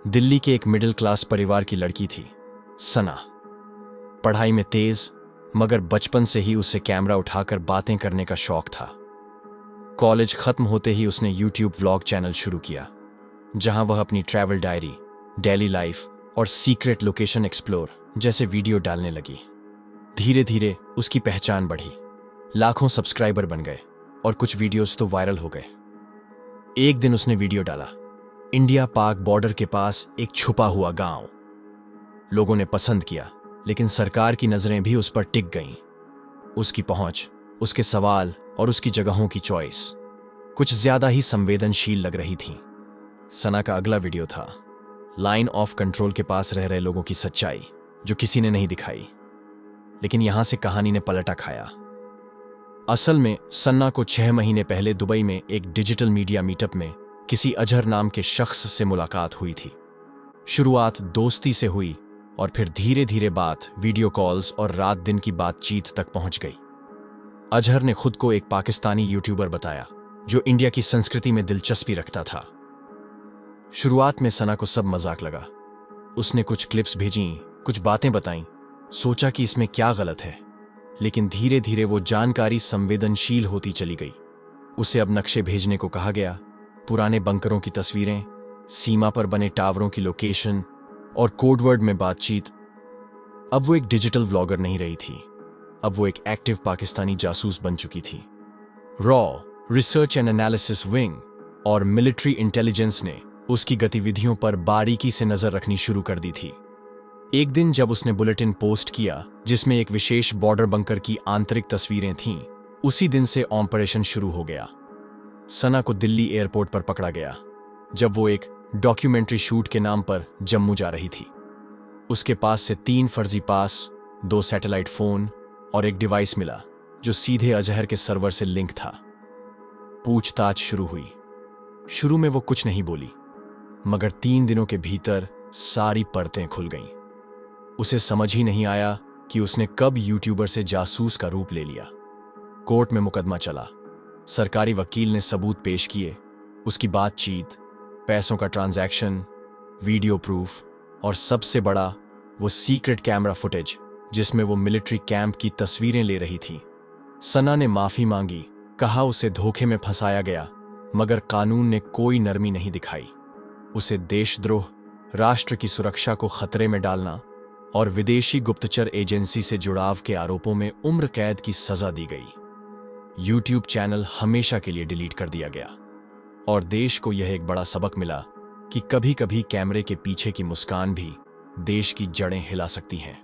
दिल्ली के एक middle class परिवार की लड़की थी, सना। पढ़ाई में तेज, मगर बचपन से ही उसे कैमरा उठाकर बातें करने का शौक था। कॉलेज खत्म होते ही उसने यूट्यूब व्लॉग चैनल शुरू किया, जहां वह अपनी ट्रैवल डायरी, डेली लाइफ और सीक्रेट लोकेशन एक्सप्लोर जैसे वीडियो डालने लगी। धीरे धीरे उसकी पहचान बढ़ी, लाखों सब्सक्राइबर बन गए और कुछ वीडियोस तो वायरल हो गए। एक दिन उसने वीडियो डाला, इंडिया पाक बॉर्डर के पास एक छुपा हुआ गांव। लोगों ने पसंद किया, लेकिन सरकार की नजरें भी उस पर टिक गईं। उसकी पहुंच, उसके सवाल और उसकी जगहों की चॉइस कुछ ज्यादा ही संवेदनशील लग रही थी। सना का अगला वीडियो था लाइन ऑफ कंट्रोल के पास रह रहे लोगों की सच्चाई, जो किसी ने नहीं दिखाई। लेकिन यहां से कहानी ने पलटा खाया। असल में सन्ना को 6 महीने पहले दुबई में एक डिजिटल मीडिया मीटअप में किसी अजहर नाम के शख्स से मुलाकात हुई थी। शुरुआत दोस्ती से हुई और फिर धीरे धीरे बात वीडियो कॉल्स और रात दिन की बातचीत तक पहुंच गई। अजहर ने खुद को एक पाकिस्तानी यूट्यूबर बताया जो इंडिया की संस्कृति में दिलचस्पी रखता था। शुरुआत में सना को सब मजाक लगा। उसने कुछ क्लिप्स भेजीं, कुछ बातें बताईं, सोचा कि इसमें क्या गलत है। लेकिन धीरे धीरे वो जानकारी संवेदनशील होती चली गई। उसे अब नक्शे भेजने को कहा गया, पुराने बंकरों की तस्वीरें, सीमा पर बने टावरों की लोकेशन और कोडवर्ड में बातचीत। अब वो एक डिजिटल व्लॉगर नहीं रही थी, अब वो एक एक्टिव पाकिस्तानी जासूस बन चुकी थी। Raw research and analysis wing और मिलिट्री इंटेलिजेंस ने उसकी गतिविधियों पर बारीकी से नजर रखनी शुरू कर दी थी। एक दिन जब उसने बुलेटिन पोस्ट किया जिसमें एक विशेष बॉर्डर बंकर की आंतरिक तस्वीरें थीं, उसी दिन से ऑपरेशन शुरू हो गया। सना को दिल्ली एयरपोर्ट पर पकड़ा गया जब वो एक डॉक्यूमेंट्री शूट के नाम पर जम्मू जा रही थी। उसके पास से 3 फर्जी पास, 2 सैटेलाइट फोन और एक डिवाइस मिला जो सीधे अजहर के सर्वर से लिंक था। पूछताछ शुरू हुई। शुरू में वो कुछ नहीं बोली, मगर 3 दिनों के भीतर सारी परतें खुल गईं। उसे समझ ही नहीं आया कि उसने कब यूट्यूबर से जासूस का रूप ले लिया। कोर्ट में मुकदमा चला। सरकारी वकील ने सबूत पेश किए, उसकी बातचीत, पैसों का ट्रांजैक्शन, वीडियो प्रूफ और सबसे बड़ा वो सीक्रेट कैमरा फुटेज जिसमें वो मिलिट्री कैंप की तस्वीरें ले रही थी। सना ने माफी मांगी, कहा उसे धोखे में फंसाया गया, मगर कानून ने कोई नरमी नहीं दिखाई। उसे देशद्रोह, राष्ट्र की सुरक्षा को खतरे में डालना और विदेशी गुप्तचर एजेंसी से जुड़ाव के आरोपों में उम्र कैद की सजा दी गई। यूट्यूब चैनल हमेशा के लिए डिलीट कर दिया गया और देश को यह एक बड़ा सबक मिला कि कभी कभी कैमरे के पीछे की मुस्कान भी देश की जड़ें हिला सकती हैं।